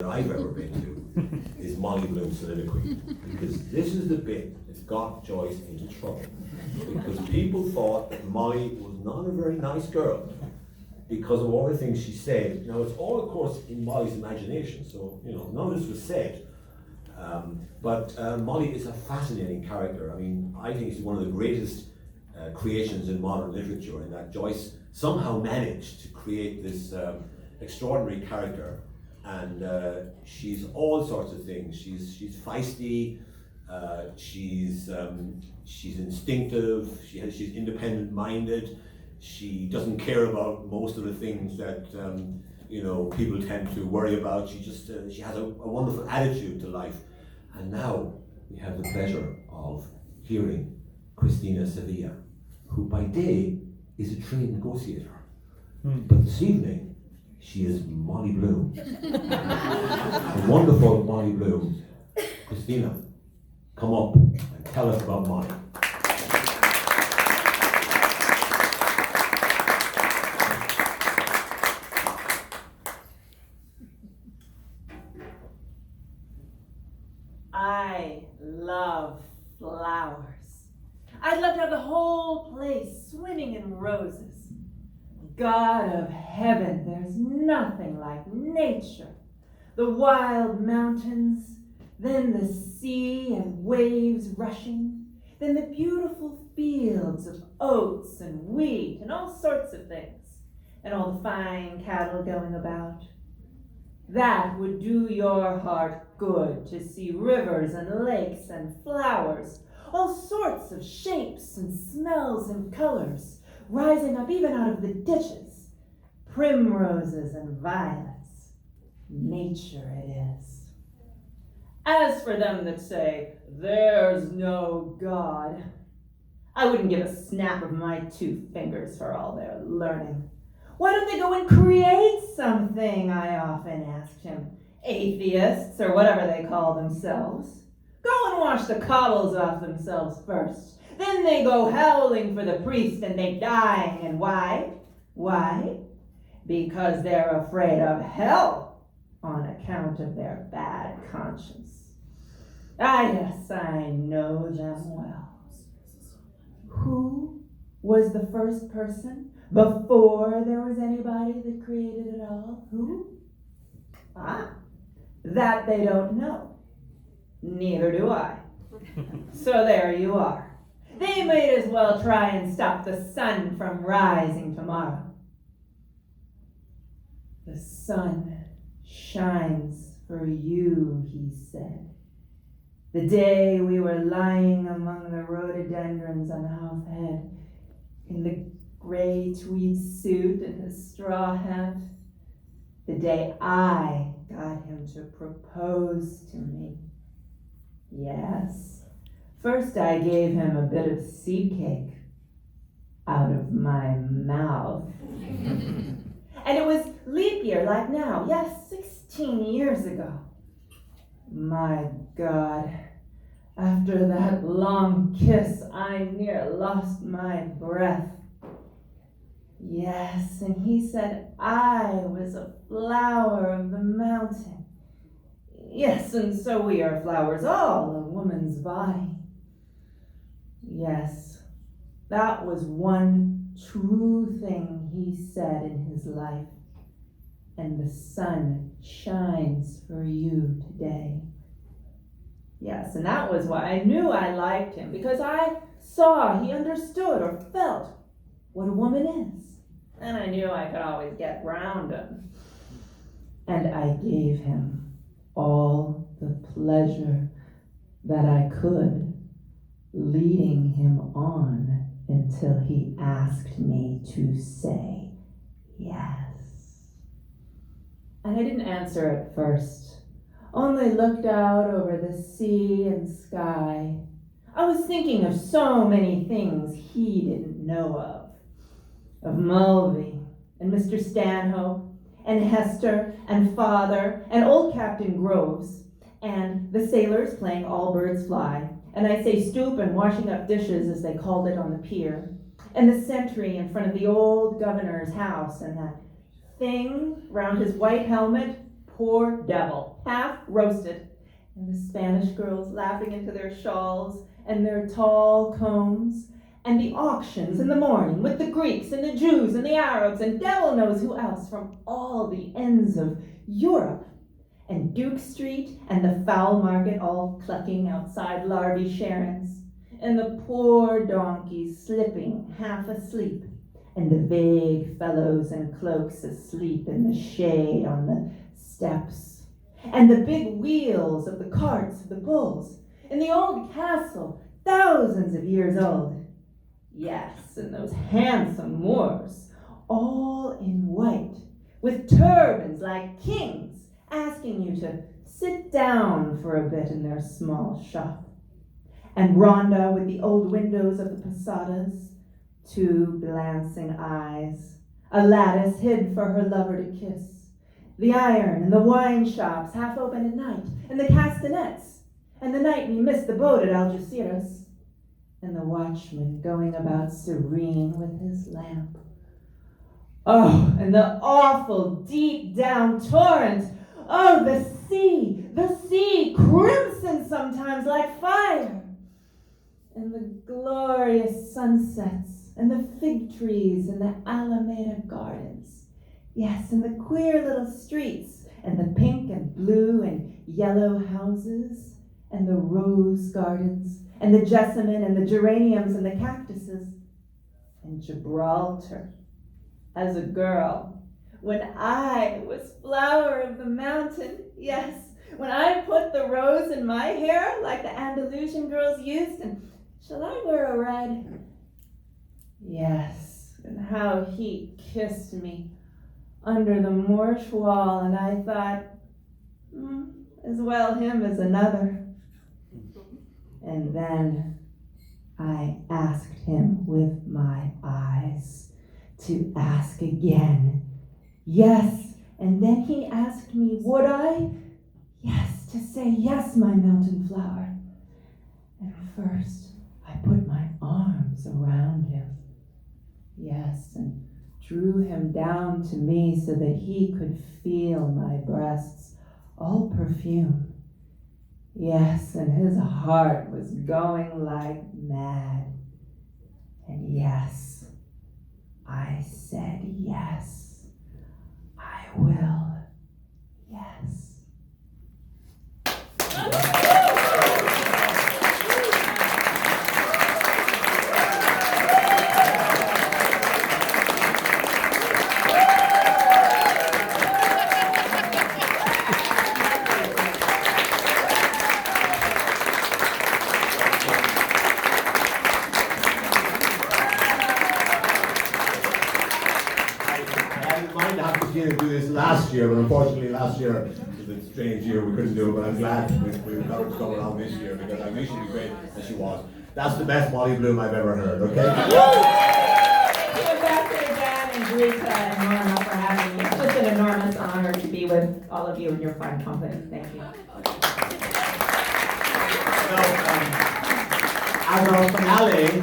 I've ever been to is Molly Bloom's Soliloquy, because this is the bit that got Joyce into trouble, because people thought that Molly was not a very nice girl because of all the things she said. Now it's all, of course, in Molly's imagination, so none of this was said. But Molly is a fascinating character. I mean, I think she's one of the greatest creations in modern literature, in that Joyce somehow managed to create this extraordinary character. And she's all sorts of things. She's feisty. She's instinctive. She's independent-minded. She doesn't care about most of the things that people tend to worry about. She has a wonderful attitude to life. And now we have the pleasure of hearing Christina Sevilla, who by day is a trade negotiator, but this evening she is Molly Bloom. The wonderful Molly Bloom. Christina, come up and tell us about Molly. I love flowers. I'd love to have the whole place swimming in roses. God of heaven, there's nothing like nature. The wild mountains, then the sea and waves rushing, then the beautiful fields of oats and wheat and all sorts of things, and all the fine cattle going about. That would do your heart good, to see rivers and lakes and flowers, all sorts of shapes and smells and colors, rising up even out of the ditches, primroses and violets. Nature it is. As for them that say, there's no God, I wouldn't give a snap of my 2 fingers for all their learning. Why don't they go and create something, I often asked him. Atheists, or whatever they call themselves. Go and wash the cobbles off themselves first. Then they go howling for the priest and they dying. And why? Why? Because they're afraid of hell on account of their bad conscience. Ah, yes, I know them well. Who was the first person before there was anybody that created it all? Who? Ah, that they don't know. Neither do I. So there you are. They might as well try and stop the sun from rising tomorrow. The sun shines for you, he said. The day we were lying among the rhododendrons on Howth Head, in the gray tweed suit and his straw hat, the day I got him to propose to me. Yes. First I gave him a bit of seed cake out of my mouth. And it was leap year like now. Yes, 16 years ago. My God, after that long kiss, I near lost my breath. Yes, and he said I was a flower of the mountain. Yes, and so we are flowers, all a woman's body. Yes, that was one true thing he said in his life. And the sun shines for you today. Yes, and that was why I knew I liked him, because I saw he understood or felt what a woman is. And I knew I could always get round him. And I gave him all the pleasure that I could, leading him on until he asked me to say yes. And I didn't answer at first, only looked out over the sea and sky. I was thinking of so many things he didn't know of Mulvey and Mr. Stanhope and Hester and Father and old Captain Groves and the sailors playing All Birds Fly, and I say stoop and washing up dishes as they called it on the pier, and the sentry in front of the old governor's house, and that thing round his white helmet poor devil, half roasted, and the Spanish girls laughing into their shawls and their tall combs, and the auctions in the morning with the Greeks and the Jews and the Arabs and devil knows who else from all the ends of Europe, and Duke Street and the fowl market all clucking outside Larby Sharon's, and the poor donkeys slipping half asleep, and the vague fellows in cloaks asleep in the shade on the steps, and the big wheels of the carts of the bulls, in the old castle, thousands of years old. Yes, and those handsome Moors, all in white, with turbans like kings, asking you to sit down for a bit in their small shop. And Rhonda with the old windows of the posadas, two glancing eyes, a lattice hid for her lover to kiss, the iron and the wine shops half open at night, and the castanets, and the night we missed the boat at Algeciras, and the watchman going about serene with his lamp. Oh, and the awful deep down torrent. Oh, the sea, crimson sometimes like fire. And the glorious sunsets, and the fig trees in the Alameda gardens. Yes, and the queer little streets, and the pink and blue and yellow houses, and the rose gardens, and the jessamine and the geraniums and the cactuses. And Gibraltar, as a girl, when I was flower of the mountain, yes, when I put the rose in my hair like the Andalusian girls used, and shall I wear a red? Yes, and how he kissed me under the Moorish wall, and I thought, as well him as another. And then I asked him with my eyes to ask again. Yes, and then he asked me, would I? Yes, to say yes, my mountain flower. And first I put my arms around him. Yes, and drew him down to me so that he could feel my breasts, all perfume. Yes, and his heart was going like mad. And yes, I said yes, I will, yes. To do this last year, but unfortunately last year was a strange year, we couldn't do it, but I'm glad we got her to come around this year because I knew she'd be great, and she was. That's the best Molly Bloom I've ever heard, okay? Ambassador Dan and Rita and Norma for having me. It's just an enormous honor to be with all of you in your fine company. Thank you. So, as our finale,